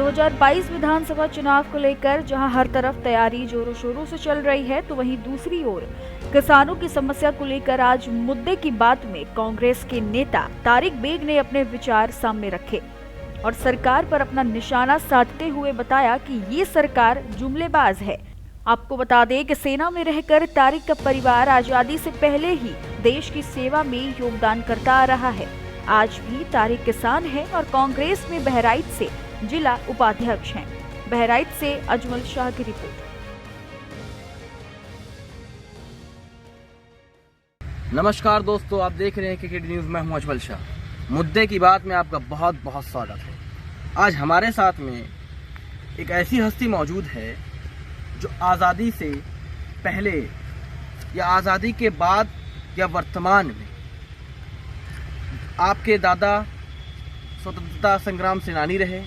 2022 विधानसभा चुनाव को लेकर जहां हर तरफ तैयारी जोरों शोरों से चल रही है, तो वहीं दूसरी ओर किसानों की समस्या को लेकर आज मुद्दे की बात में कांग्रेस के नेता तारिक बेग ने अपने विचार सामने रखे और सरकार पर अपना निशाना साधते हुए बताया कि ये सरकार जुमलेबाज है। आपको बता दें कि सेना में रहकर तारिक का परिवार आजादी से पहले ही देश की सेवा में योगदान करता आ रहा है। आज भी तारिक किसान है और कांग्रेस में बहराइच से जिला उपाध्यक्ष हैं। बहराइच से अजमल शाह की रिपोर्ट। नमस्कार दोस्तों, आप देख रहे हैं क्रिकेट न्यूज। मैं हूं अजमल शाह। मुद्दे की बात में आपका बहुत बहुत स्वागत है। आज हमारे साथ में एक ऐसी हस्ती मौजूद है जो आज़ादी से पहले या आज़ादी के बाद या वर्तमान में आपके दादा स्वतंत्रता संग्राम सेनानी रहे,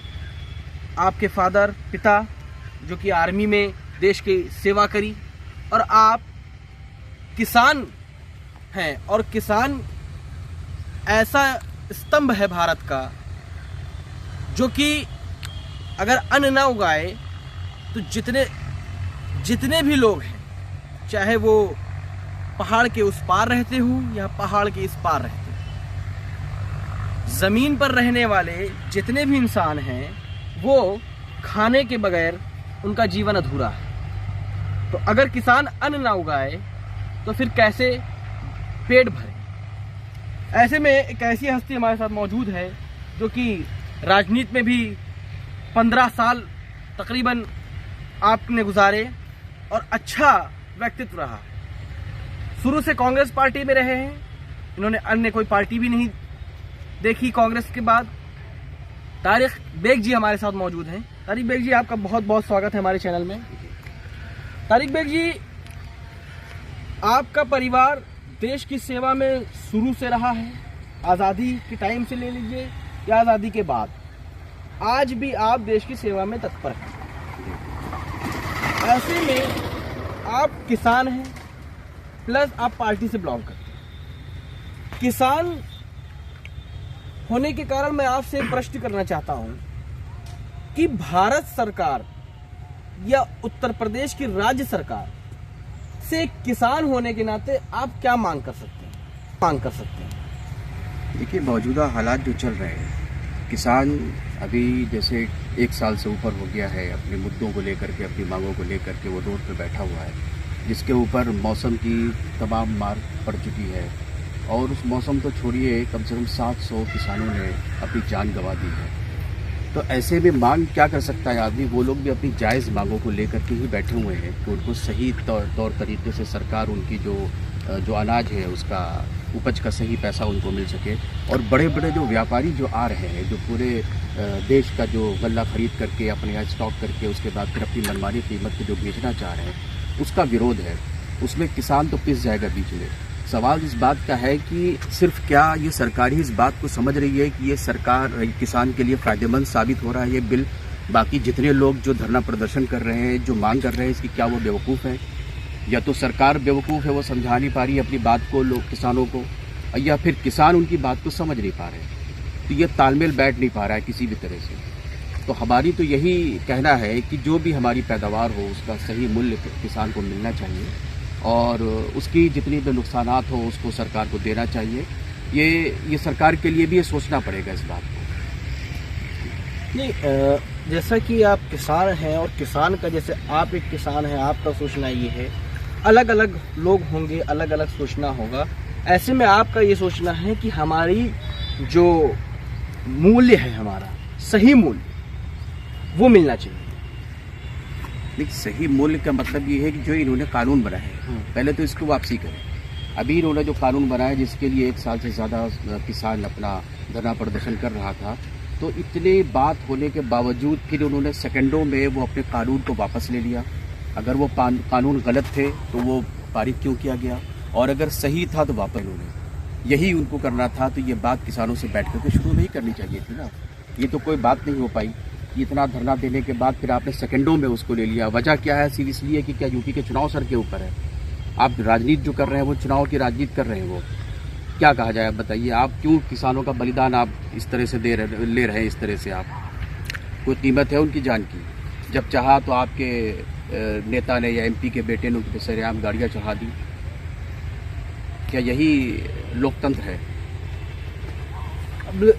आपके फादर पिता जो कि आर्मी में देश की सेवा करी, और आप किसान हैं। और किसान ऐसा स्तंभ है भारत का जो कि अगर अन्न ना उगाए तो जितने भी लोग हैं, चाहे वो पहाड़ के उस पार रहते हों या पहाड़ के इस पार रहते हों, ज़मीन पर रहने वाले जितने भी इंसान हैं वो खाने के बगैर उनका जीवन अधूरा है। तो अगर किसान अन्न ना उगाए तो फिर कैसे पेट भरे। ऐसे में एक ऐसी हस्ती हमारे साथ मौजूद है जो कि राजनीति में भी 15 साल तकरीबन आपने गुजारे और अच्छा व्यक्तित्व रहा। शुरू से कांग्रेस पार्टी में रहे हैं, इन्होंने अन्य कोई पार्टी भी नहीं देखी कांग्रेस के बाद। तारिक बेग जी हमारे साथ मौजूद हैं। तारिक बेग जी, आपका बहुत बहुत स्वागत है हमारे चैनल में। तारिक बेग जी, आपका परिवार देश की सेवा में शुरू से रहा है, आज़ादी के टाइम से ले लीजिए या आज़ादी के बाद, आज भी आप देश की सेवा में तत्पर हैं। ऐसे में आप किसान हैं प्लस आप पार्टी से बिलोंग करते हैं। किसान होने के कारण मैं आपसे एक प्रश्न करना चाहता हूं कि भारत सरकार या उत्तर प्रदेश की राज्य सरकार से किसान होने के नाते आप क्या मांग कर सकते हैं? देखिए, मौजूदा हालात जो चल रहे हैं, किसान अभी जैसे 1 साल से ऊपर हो गया है, अपने मुद्दों को लेकर के, अपनी मांगों को लेकर के वो रोड पर बैठा हुआ है, जिसके ऊपर मौसम की तमाम मार पड़ चुकी है। और उस मौसम को छोड़िए, कम से कम 700 किसानों ने अपनी जान गंवा दी है। तो ऐसे में मांग क्या कर सकता है आदमी? वो लोग भी अपनी जायज़ मांगों को लेकर के ही बैठे हुए हैं कि उनको सही तौर तरीके से सरकार उनकी जो अनाज है उसका उपज का सही पैसा उनको मिल सके। और बड़े बड़े जो व्यापारी जो आ रहे हैं, जो पूरे देश का जो गल्ला खरीद करके अपने यहाँ स्टॉक करके उसके बाद फिर अपनी मनमानी कीमत पे जो बेचना चाह रहे हैं, उसका विरोध है। उसमें किसान तो पिस जाएगा बीच में। सवाल इस बात का है कि सिर्फ क्या ये सरकार ही इस बात को समझ रही है कि ये सरकार किसान के लिए फ़ायदेमंद साबित हो रहा है ये बिल? बाकी जितने लोग जो धरना प्रदर्शन कर रहे हैं, जो मांग कर रहे हैं, इसकी क्या वो बेवकूफ़ हैं? या तो सरकार बेवकूफ़ है, वो समझा नहीं पा रही है अपनी बात को लोग किसानों को, या फिर किसान उनकी बात को समझ नहीं पा रहे हैं। तो ये तालमेल बैठ नहीं पा रहा है किसी भी तरह से। तो हमारी तो यही कहना है कि जो भी हमारी पैदावार हो उसका सही मूल्य किसान को मिलना चाहिए और उसकी जितनी भी नुकसानात हो उसको सरकार को देना चाहिए। ये सरकार के लिए भी ये सोचना पड़ेगा इस बात को। नहीं, जैसा कि आप किसान हैं और किसान का, जैसे आप एक किसान हैं, आपका सोचना ये है, अलग अलग लोग होंगे, अलग अलग सोचना होगा। ऐसे में आपका ये सोचना है कि हमारी जो मूल्य है, हमारा सही मूल्य, वो मिलना चाहिए। लेकिन सही मूल्य का मतलब ये है कि जो इन्होंने कानून बनाया है, पहले तो इसको वापसी करें। अभी इन्होंने जो कानून बनाया जिसके लिए 1 साल से ज़्यादा किसान अपना धरना प्रदर्शन कर रहा था, तो इतनी बात होने के बावजूद फिर उन्होंने सेकंडों में वो अपने कानून को वापस ले लिया। अगर वो कानून गलत थे तो वो पारित क्यों किया गया, और अगर सही था तो वापस उन्होंने यही उनको करना था। तो ये बात किसानों से बैठ कर के शुरू नहीं करनी चाहिए थी ना। ये तो कोई बात नहीं हो पाई। इतना धरना देने के बाद फिर आपने सेकंडों में उसको ले लिया। वजह क्या है? सिर्फ इसलिए कि क्या यूपी के चुनाव सर के ऊपर है। आप राजनीति जो कर रहे हैं वो चुनाव की राजनीति कर रहे हैं। वो क्या कहा जाए, बताइए। आप क्यों किसानों का बलिदान आप इस तरह से ले रहे हैं? इस तरह से आप कोई कीमत है उनकी जान की? जब चाहा तो आपके नेता ने या एमपी के बेटे ने उन पर सरेआम गाड़ियाँ चढ़ा दी। क्या यही लोकतंत्र है? अब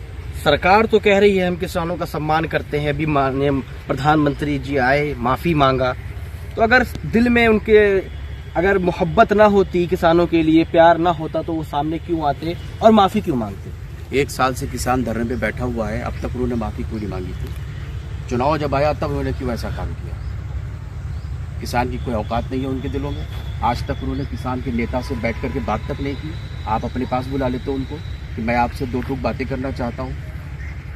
सरकार तो कह रही है हम किसानों का सम्मान करते हैं, अभी माननीय प्रधानमंत्री जी आए, माफ़ी मांगा। तो अगर दिल में उनके अगर मोहब्बत ना होती, किसानों के लिए प्यार ना होता, तो वो सामने क्यों आते और माफ़ी क्यों मांगते? 1 साल से किसान धरने पे बैठा हुआ है, अब तक उन्होंने माफ़ी क्यों नहीं मांगी थी? चुनाव जब आया तब उन्होंने क्यों ऐसा काम किया? किसान की कोई औकात नहीं है उनके दिलों में। आज तक उन्होंने किसान के नेता से बैठ करके बात तक नहीं की। आप अपने पास बुला लेते हो उनको कि मैं आपसे 2 टूक बातें करना चाहता हूँ।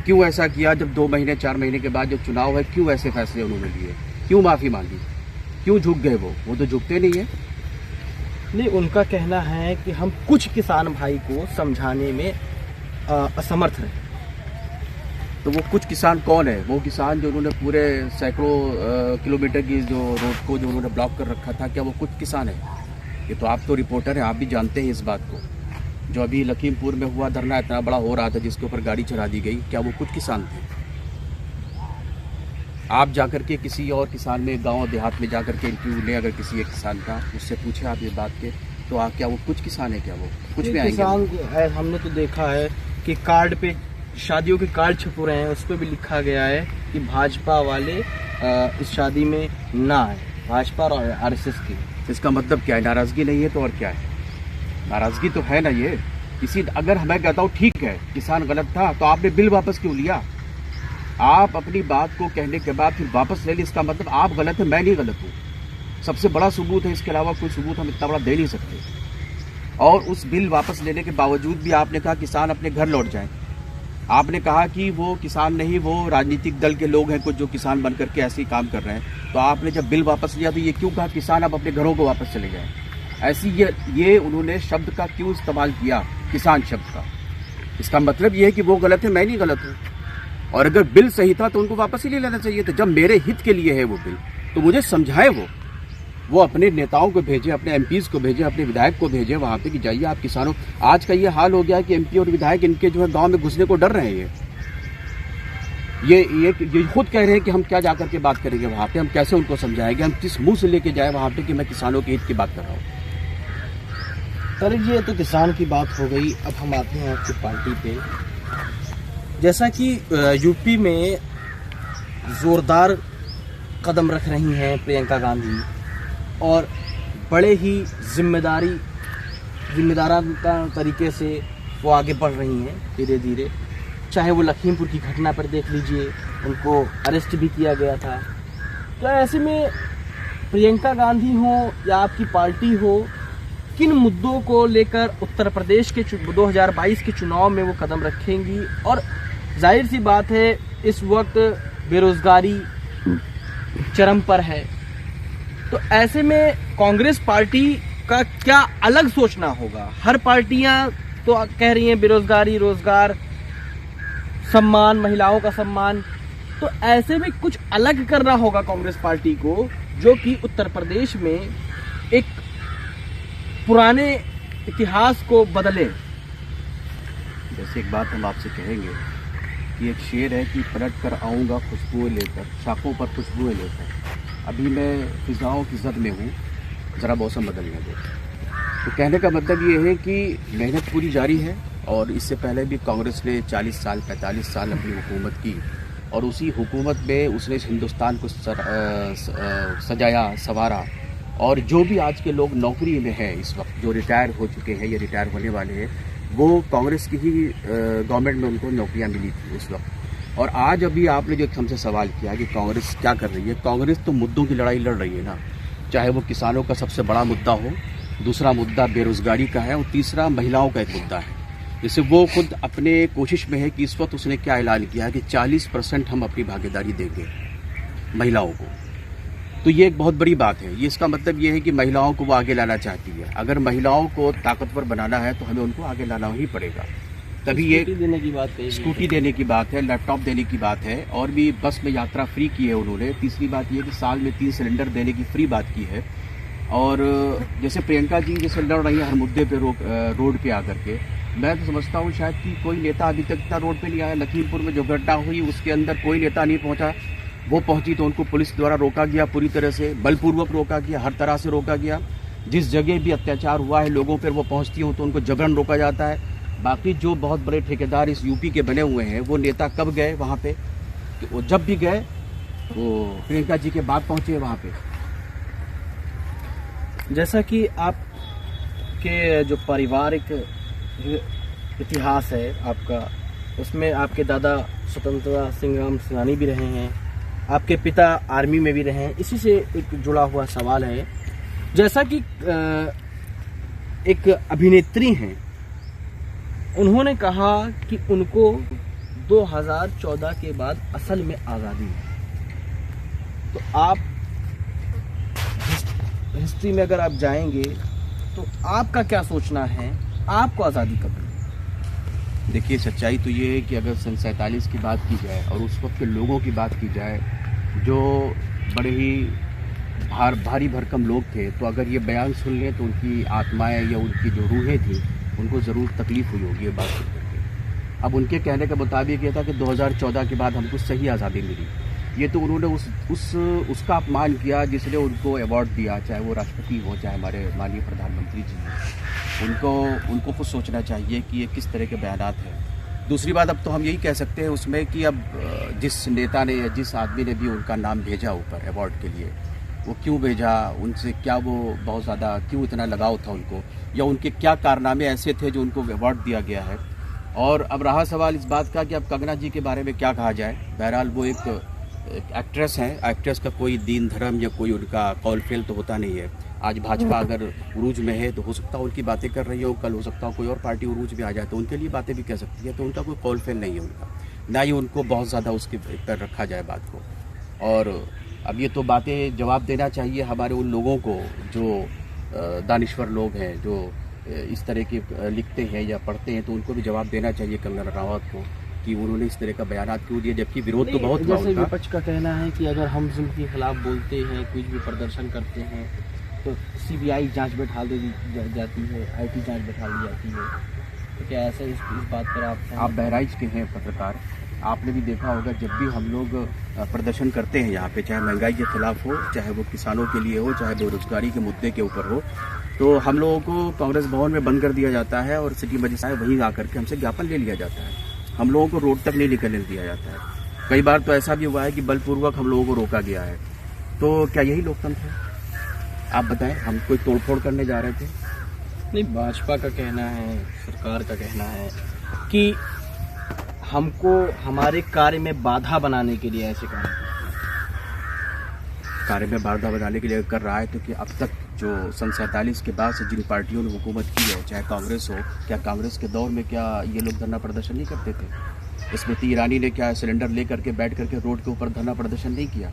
क्यों ऐसा किया? जब 2 महीने 4 महीने के बाद जब चुनाव है, क्यों ऐसे फैसले उन्होंने लिए? क्यों माफ़ी मांगी? क्यों झुक गए? वो तो झुकते नहीं है। नहीं, उनका कहना है कि हम कुछ किसान भाई को समझाने में असमर्थ रहे। तो वो कुछ किसान कौन है? वो किसान जो उन्होंने पूरे सैकड़ों किलोमीटर की जो रोड को जो उन्होंने ब्लॉक कर रखा था, क्या वो कुछ किसान है? ये तो आप तो रिपोर्टर हैं, आप भी जानते हैं इस बात को। जो अभी लखीमपुर में हुआ धरना इतना बड़ा हो रहा था जिसके ऊपर गाड़ी चढ़ा दी गई, क्या वो कुछ किसान थे? आप जाकर के किसी और किसान में गांव देहात में जाकर के इंटरव्यू लें, अगर किसी एक किसान का, उससे पूछे आप ये बात के, तो क्या वो कुछ किसान है? क्या वो कुछ में आएंगे? किसान है, हमने तो देखा है कि कार्ड पे, शादियों के कार्ड छप रहे हैं, उस पर भी लिखा गया है कि भाजपा वाले इस शादी में ना आए, भाजपा और आरएसएस की। इसका मतलब क्या है? नाराजगी नहीं है तो और क्या है? नाराजगी तो है ना। ये अगर मैं कहता हूँ ठीक है किसान गलत था, तो आपने बिल वापस क्यों लिया? आप अपनी बात को कहने के बाद फिर वापस ले ली, इसका मतलब आप गलत है, मैं नहीं गलत हूँ। सबसे बड़ा सबूत है, इसके अलावा कोई सबूत हम इतना बड़ा दे नहीं सकते। और उस बिल वापस लेने के बावजूद भी आपने कहा किसान अपने घर लौट जाएं। आपने कहा कि वो किसान नहीं, वो राजनीतिक दल के लोग हैं कुछ जो किसान बनकर के ऐसे ही काम कर रहे हैं। तो आपने जब बिल वापस लिया तो ये क्यों कहा किसान अब अपने घरों को वापस चले जाएं? ऐसी ये उन्होंने शब्द का क्यों इस्तेमाल किया, किसान शब्द का? इसका मतलब ये है कि वो गलत है, मैं नहीं गलत हूँ। और अगर बिल सही था तो उनको वापस ही ले लेना चाहिए था। जब मेरे हित के लिए है वो बिल, तो मुझे समझाए वो अपने नेताओं को भेजे, अपने एमपीज को भेजे, अपने विधायक को भेजे वहाँ पे कि जाइए आप किसानों। आज का ये हाल हो गया है कि एमपी और विधायक इनके जो है गांव में घुसने को डर रहे हैं। ये खुद कह रहे हैं कि हम क्या जाकर के बात करेंगे वहाँ पे, हम कैसे उनको समझाएंगे, हम किस मुंह से लेके जाए वहाँ पे कि मैं किसानों के हित की बात कर रहा हूँ। सर ये तो किसान की बात हो गई। अब हम आते हैं आपकी पार्टी पे। जैसा कि यूपी में जोरदार कदम रख रही हैं प्रियंका गांधी और बड़े ही जिम्मेदाराना तरीके से वो आगे बढ़ रही हैं धीरे धीरे। चाहे वो लखीमपुर की घटना पर देख लीजिए, उनको अरेस्ट भी किया गया था। तो ऐसे में प्रियंका गांधी हो या आपकी पार्टी हो, किन मुद्दों को लेकर उत्तर प्रदेश के 2022 के चुनाव में वो कदम रखेंगी? और जाहिर सी बात है इस वक्त बेरोजगारी चरम पर है, तो ऐसे में कांग्रेस पार्टी का क्या अलग सोचना होगा? हर पार्टियां तो कह रही हैं बेरोजगारी, रोजगार, सम्मान, महिलाओं का सम्मान। तो ऐसे में कुछ अलग करना होगा कांग्रेस पार्टी को, जो कि उत्तर प्रदेश में एक पुराने इतिहास को बदले। जैसे एक बात हम आपसे कहेंगे कि एक शेर है कि पलट कर आऊँगा खुशबुएं लेकर, शाखों पर खुशबुएं लेकर। अभी मैं फिजाओं की जद में हूँ, ज़रा मौसम बदलने दो। तो कहने का मतलब ये है कि मेहनत पूरी जारी है। और इससे पहले भी कांग्रेस ने 40 साल 45 साल अपनी हुकूमत की, और उसी हुकूमत में उसने हिंदुस्तान को सजाया, संवारा। और जो भी आज के लोग नौकरी में हैं इस वक्त, जो रिटायर हो चुके हैं या रिटायर होने वाले हैं, वो कांग्रेस की ही गवर्नमेंट में उनको नौकरियां मिली थी उस वक्त। और आज अभी आपने जो हमसे सवाल किया कि कांग्रेस क्या कर रही है, कांग्रेस तो मुद्दों की लड़ाई लड़ रही है ना। चाहे वो किसानों का सबसे बड़ा मुद्दा हो, दूसरा मुद्दा बेरोजगारी का है, और तीसरा महिलाओं का एक मुद्दा है। जैसे वो खुद अपने कोशिश में है कि इस वक्त उसने क्या ऐलान किया है कि 40% हम अपनी भागीदारी देंगे महिलाओं को। तो ये एक बहुत बड़ी बात है। ये इसका मतलब ये है कि महिलाओं को वो आगे लाना चाहती है। अगर महिलाओं को ताकतवर बनाना है तो हमें उनको आगे लाना ही पड़ेगा। तभी ये स्कूटी देने की बात है, लैपटॉप देने की बात है, और भी बस में यात्रा फ्री की है उन्होंने। तीसरी बात ये कि साल में 3 सिलेंडर देने की फ्री बात की है। और जैसे प्रियंका जी जैसे लड़ रही है हर मुद्दे पे रोड पे आकर के, मैं तो समझता हूँ शायद कि कोई नेता अभी तक इतना रोड पे नहीं आया। लखीमपुर में जो घटना हुई उसके अंदर कोई नेता नहीं पहुंचा। वो पहुंची तो उनको पुलिस द्वारा रोका गया, पूरी तरह से बलपूर्वक रोका गया, हर तरह से रोका गया। जिस जगह भी अत्याचार हुआ है लोगों पर वो पहुंचती हूँ तो उनको जबरन रोका जाता है। बाकी जो बहुत बड़े ठेकेदार इस यूपी के बने हुए हैं वो नेता कब गए वहाँ पे? वो जब भी गए वो प्रियंका जी के बाद पहुँचे वहाँ पे। जैसा कि आपके जो पारिवारिक इतिहास है आपका, उसमें आपके दादा स्वतंत्रता संग्राम सेनानी भी रहे हैं, आपके पिता आर्मी में भी रहे हैं। इसी से एक जुड़ा हुआ सवाल है, जैसा कि एक अभिनेत्री हैं, उन्होंने कहा कि उनको 2014 के बाद असल में आज़ादी है। तो आप हिस्ट्री में अगर आप जाएंगे तो आपका क्या सोचना है, आपको आज़ादी कब मिली? देखिए, सच्चाई तो ये है कि अगर सन 47 की बात की जाए और उस वक्त के लोगों की बात की जाए जो बड़े ही भारी भरकम लोग थे, तो अगर ये बयान सुन लें तो उनकी आत्माएं या उनकी जो रूहें थी उनको ज़रूर तकलीफ़ हुई होगी ये बात सुन करके। अब उनके कहने के मुताबिक ये था कि 2014 के बाद हमको सही आज़ादी मिली। ये तो उन्होंने उसका अपमान किया जिसने उनको अवार्ड दिया, चाहे वो राष्ट्रपति हो चाहे हमारे माननीय प्रधानमंत्री जी हो। उनको कुछ सोचना चाहिए कि ये किस तरह के बयानात हैं। दूसरी बात, अब तो हम यही कह सकते हैं उसमें कि अब जिस नेता ने या जिस आदमी ने भी उनका नाम भेजा ऊपर अवार्ड के लिए, वो क्यों भेजा, उनसे क्या वो बहुत ज़्यादा क्यों इतना लगाव था उनको, या उनके क्या कारनामे ऐसे थे जो उनको अवार्ड दिया गया है। और अब रहा सवाल इस बात का कि अब कंगना जी के बारे में क्या कहा जाए। बहरहाल वो एक एक्ट्रेस हैं, एक्ट्रेस का कोई दीन धर्म या कोई उनका कौल फेल तो होता नहीं है। आज भाजपा अगर उरूज में है तो हो सकता है उनकी बातें कर रही हो, कल हो सकता है कोई और पार्टी उरूज में आ जाए तो उनके लिए बातें भी कह सकती है। तो उनका कोई कौल फेल नहीं है उनका, ना ही उनको बहुत ज़्यादा उसके पर रखा जाए बात को। और अब ये तो बातें जवाब देना चाहिए हमारे उन लोगों को जो दानिश्वर लोग हैं, जो इस तरह के लिखते हैं या पढ़ते हैं, तो उनको भी जवाब देना चाहिए कंगना रनावत को कि उन्होंने इस तरह का बयानात क्यों दिए, जबकि विरोध तो बहुत हुआ। जैसे विपक्ष का कहना है कि अगर हम जुल्म के खिलाफ बोलते हैं, कुछ भी प्रदर्शन करते हैं तो सीबीआई जांच बैठा दी जाती है, आईटी जांच बैठा दी जाती है। तो क्या ऐसा इस बात पर आप बहराइच के हैं पत्रकार, आपने भी देखा होगा जब भी हम लोग प्रदर्शन करते हैं यहाँ पे, चाहे महंगाई के खिलाफ हो, चाहे वो किसानों के लिए हो, चाहे बेरोजगारी के मुद्दे के ऊपर हो, तो हम लोगों को कांग्रेस भवन में बंद कर दिया जाता है और सिटी मजिस्ट्रेट वहीं आकर के हमसे ज्ञापन ले लिया जाता है। हम लोगों को रोड तक नहीं निकलने दिया जाता है। कई बार तो ऐसा भी हुआ है कि बलपूर्वक हम लोगों को रोका गया है। तो क्या यही लोकतंत्र है? आप बताएं, हम कोई तोड़फोड़ करने जा रहे थे? नहीं, भाजपा का कहना है, सरकार का कहना है कि हमको हमारे कार्य में बाधा बनाने के लिए ऐसे काम कार्य में बाधा बनाने के लिए कर रहा है। तो कि अब तक जो सन 47 के बाद से जिन पार्टियों ने हुकूमत की है, चाहे कांग्रेस हो, क्या कांग्रेस के दौर में क्या ये लोग धरना प्रदर्शन नहीं करते थे? स्मृति ईरानी ने क्या सिलेंडर ले करके बैठ करके रोड के ऊपर धरना प्रदर्शन नहीं किया?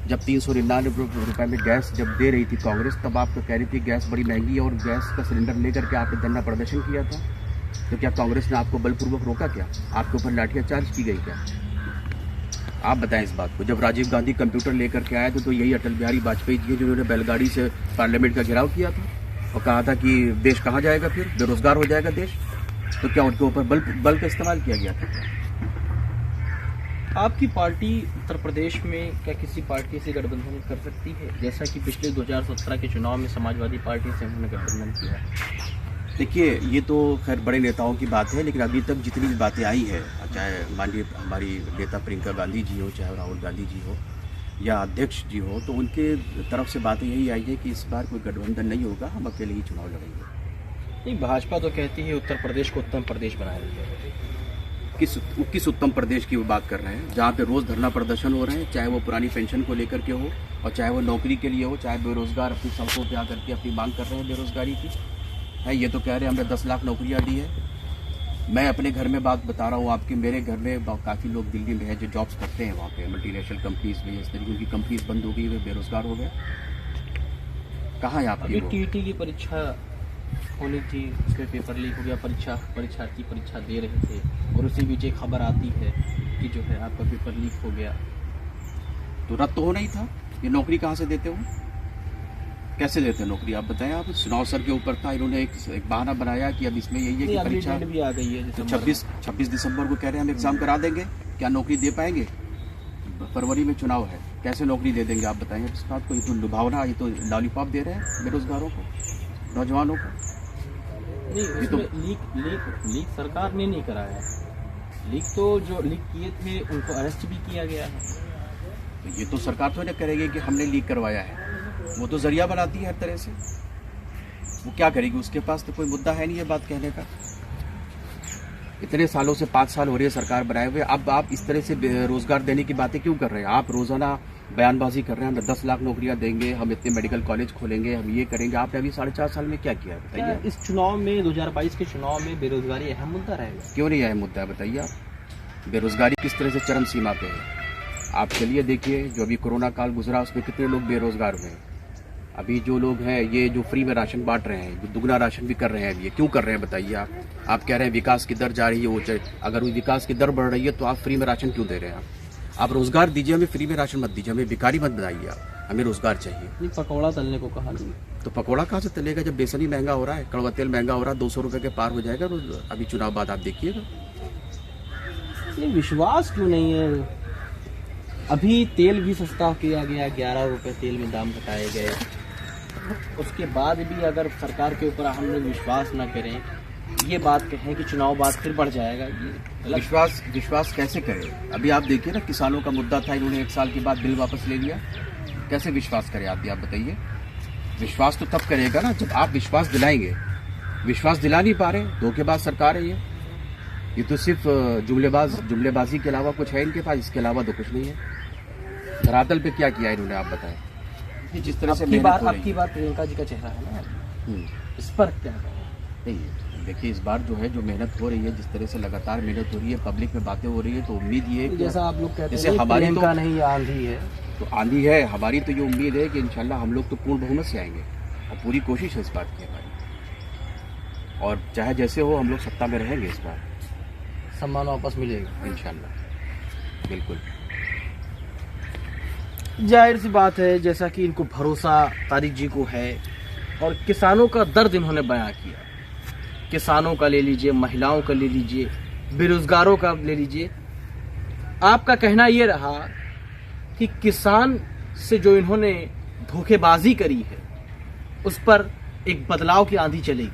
जब 399 रुपये में गैस जब दे रही थी कांग्रेस, तब आप तो कह रही थी गैस बड़ी महंगी है और गैस का सिलेंडर ले करके आपने धरना प्रदर्शन किया था। तो क्या कांग्रेस ने आपको बलपूर्वक रोका? क्या आपके ऊपर लाठियां चार्ज की गई? क्या आप बताएं इस बात को। जब राजीव गांधी कंप्यूटर लेकर के आए थे तो यही अटल बिहारी वाजपेयी जी जिन्होंने बैलगाड़ी से पार्लियामेंट का घेराव किया था और कहा था कि देश कहाँ जाएगा, फिर बेरोजगार हो जाएगा देश। तो क्या उनके ऊपर बल का इस्तेमाल किया गया था? आपकी पार्टी उत्तर प्रदेश में क्या किसी पार्टी से गठबंधन कर सकती है, जैसा कि पिछले 2017 के चुनाव में समाजवादी पार्टी से उन्होंने गठबंधन किया? देखिए, ये तो खैर बड़े नेताओं की बात है, लेकिन अभी तक जितनी भी बातें आई है, चाहे माननीय हमारी नेता प्रियंका गांधी जी हो, चाहे राहुल गांधी जी हो या अध्यक्ष जी हो, तो उनके तरफ से बातें यही आई है कि इस बार कोई गठबंधन नहीं होगा, हम अकेले ही चुनाव लड़ेंगे। नहीं, भाजपा तो कहती है उत्तर प्रदेश को उत्तम प्रदेश बना रही है। किस उत्तम प्रदेश की वो बात कर रहे हैं जहाँ पे रोज़ धरना प्रदर्शन हो रहे हैं, चाहे वो पुरानी पेंशन को लेकर के हो और चाहे वो नौकरी के लिए हो, चाहे बेरोजगार अपनी सड़कों पे आकर के अपनी मांग कर रहे हैं बेरोजगारी की है। ये तो कह रहे हैं हमने 10 लाख नौकरियाँ दी है। मैं अपने घर में बात बता रहा हूँ आपकी, मेरे घर में काफ़ी लोग दिल्ली में है जो जॉब्स करते हैं वहाँ पे मल्टीनेशनल कंपनीज में, इस तरीके की कंपनीज बंद हो गई, वे बेरोजगार हो गए। कहाँ है आपकी? टीटी की परीक्षा होनी थी, उसमें पेपर लीक हो गया, परीक्षार्थी परीक्षा दे रहे थे और उसी बीच एक खबर आती है कि जो है आपका पेपर लीक हो गया। तो रद्द तो होना ही था, ये नौकरी कहाँ से देते हो? कैसे देते हैं नौकरी, आप बताएं। आप चुनाव सर के ऊपर था, इन्होंने एक बहाना बनाया कि अब इसमें यही है कि परीक्षा भी आ गई है। तो 26 दिसंबर को कह रहे हैं हम एग्जाम करा देंगे, क्या नौकरी दे पाएंगे? फरवरी में चुनाव है, कैसे नौकरी दे देंगे आप बताएंगे इस बात को? ये तो लुभावना, ये तो लॉलीपॉप दे रहे हैं बेरोजगारों को, नौजवानों को। नहीं, उसमें लीक सरकार ने नहीं कराया। लीक तो जो लीक किए थे उनको अरेस्ट भी किया गया है। तो ये तो सरकार थोड़ी ना करेगी कि हमने लीक करवाया है, वो तो जरिया बनाती है हर तरह से। वो क्या करेगी, उसके पास तो कोई मुद्दा है नहीं ये बात कहने का। इतने सालों से 5 साल हो रही है सरकार बनाए हुए, अब आप इस तरह से रोजगार देने की बातें क्यों कर रहे हैं? आप रोजाना बयानबाजी कर रहे हैं, हम 10 लाख नौकरियां देंगे, हम इतने मेडिकल कॉलेज खोलेंगे, हम ये करेंगे। आपने अभी 4.5 साल में क्या किया बताइए? इस चुनाव में 2022 के चुनाव में बेरोजगारी अहम मुद्दा रहेगा? क्यों नहीं अहम मुद्दा है बताइए आप? बेरोजगारी किस तरह से चरम सीमा पे है। आप चलिए देखिए, जो अभी कोरोना काल गुजरा उसमें कितने लोग बेरोजगार हुए हैं। अभी जो लोग हैं ये जो फ्री में राशन बांट रहे हैं, जो दुगना राशन भी कर रहे हैं, ये क्यों कर रहे हैं बताइए आप? आप कह रहे हैं विकास की दर जा रही है, वो अगर वो विकास की दर बढ़ रही है तो आप फ्री में राशन क्यों दे रहे हैं? आप रोजगार दीजिए, हमें फ्री में राशन मत दीजिए, हमें भिखारी मत बनाइए आप, हमें रोजगार चाहिए। पकौड़ा तलने को कहा नहीं तो पकौड़ा कहाँ से तलेगा जब बेसन ही महंगा हो रहा है, कड़वा तेल महंगा हो रहा है, 200 रुपए के पार हो जाएगा रोज। अभी चुनाव बाद आप देखिएगा। ये विश्वास क्यों नहीं है? अभी तेल भी सस्ता किया गया, 11 रुपए तेल में दाम घटाए गए। उसके बाद भी अगर सरकार के ऊपर हम लोग विश्वास न करें, ये बात कहें कि चुनाव बाद फिर बढ़ जाएगा, ये विश्वास कैसे करें? अभी आप देखिए ना, किसानों का मुद्दा था, इन्होंने 1 साल के बाद बिल वापस ले लिया। कैसे विश्वास करें आप बताइए? विश्वास तो तब करेगा ना जब आप विश्वास दिलाएंगे। विश्वास दिला नहीं पा रहे, धोखेबाज सरकार है ये तो सिर्फ जुमलेबाजी के अलावा कुछ है इनके पास, इसके अलावा तो कुछ नहीं है। धरातल पे क्या किया इन्होंने आप बताएं? जिस तरह से आपकी बात प्रियंका जी का चेहरा है ना, इस पर क्या नहीं? देखिए, इस बार जो है जो मेहनत हो रही है, जिस तरह से लगातार मेहनत हो रही है, पब्लिक में बातें हो रही है, तो उम्मीद ये है जैसा आप लोग कहते हैं, हैं हमारी प्रियंका नहीं आंधी है, तो आंधी है। हमारी तो ये उम्मीद है कि इंशाल्लाह हम लोग तो पूर्ण बहुमत से आएंगे, और पूरी कोशिश है इस बात की हमारी। और चाहे जैसे हो हम लोग सत्ता में रहेंगे, इस बार सम्मान वापस मिलेगा इंशाल्लाह, बिल्कुल। जाहिर सी बात है, जैसा कि इनको भरोसा तारिक जी को है, और किसानों का दर्द इन्होंने बयां किया। किसानों का ले लीजिए, महिलाओं का ले लीजिए, बेरोजगारों का ले लीजिए। आपका कहना यह रहा कि किसान से जो इन्होंने धोखेबाजी करी है उस पर एक बदलाव की आंधी चलेगी।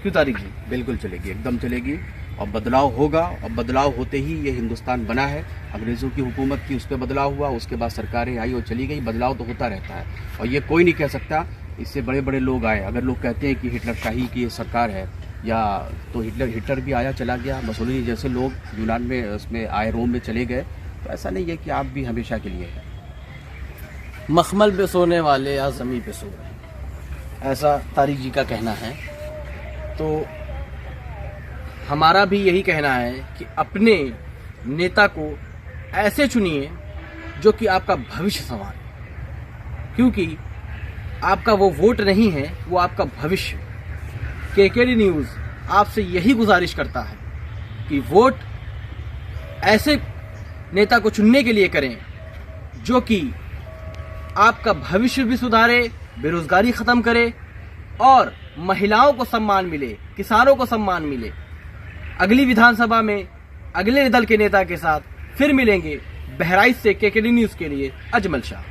क्यों तारिक जी? बिल्कुल चलेगी, एकदम चलेगी, और बदलाव होगा। और बदलाव होते ही ये हिंदुस्तान बना है। अंग्रेजों की हुकूमत थी, उस पर बदलाव हुआ, उसके बाद सरकारें आई और चली गई। बदलाव तो होता रहता है, और ये कोई नहीं कह सकता इससे बड़े बड़े लोग आए। अगर लोग कहते हैं कि हिटलर शाही की सरकार है, या तो हिटलर भी आया चला गया, मुसोलिनी जैसे लोग यूनान में उसमें आए, रोम में चले गए, तो ऐसा नहीं है कि आप भी हमेशा के लिए है। मखमल पे सोने वाले या जमीन पे सो रहे, ऐसा तारिक जी का कहना है। तो हमारा भी यही कहना है कि अपने नेता को ऐसे चुनिए जो कि आपका भविष्य संवारे, क्योंकि आपका वो वोट नहीं है, वो आपका भविष्य। केकेडी न्यूज़ आपसे यही गुजारिश करता है कि वोट ऐसे नेता को चुनने के लिए करें जो कि आपका भविष्य भी सुधारे, बेरोजगारी खत्म करे, और महिलाओं को सम्मान मिले, किसानों को सम्मान मिले। अगली विधानसभा में अगले दल के नेता के साथ फिर मिलेंगे। बहराइच से केकेडी न्यूज़ के लिए अजमल शाह।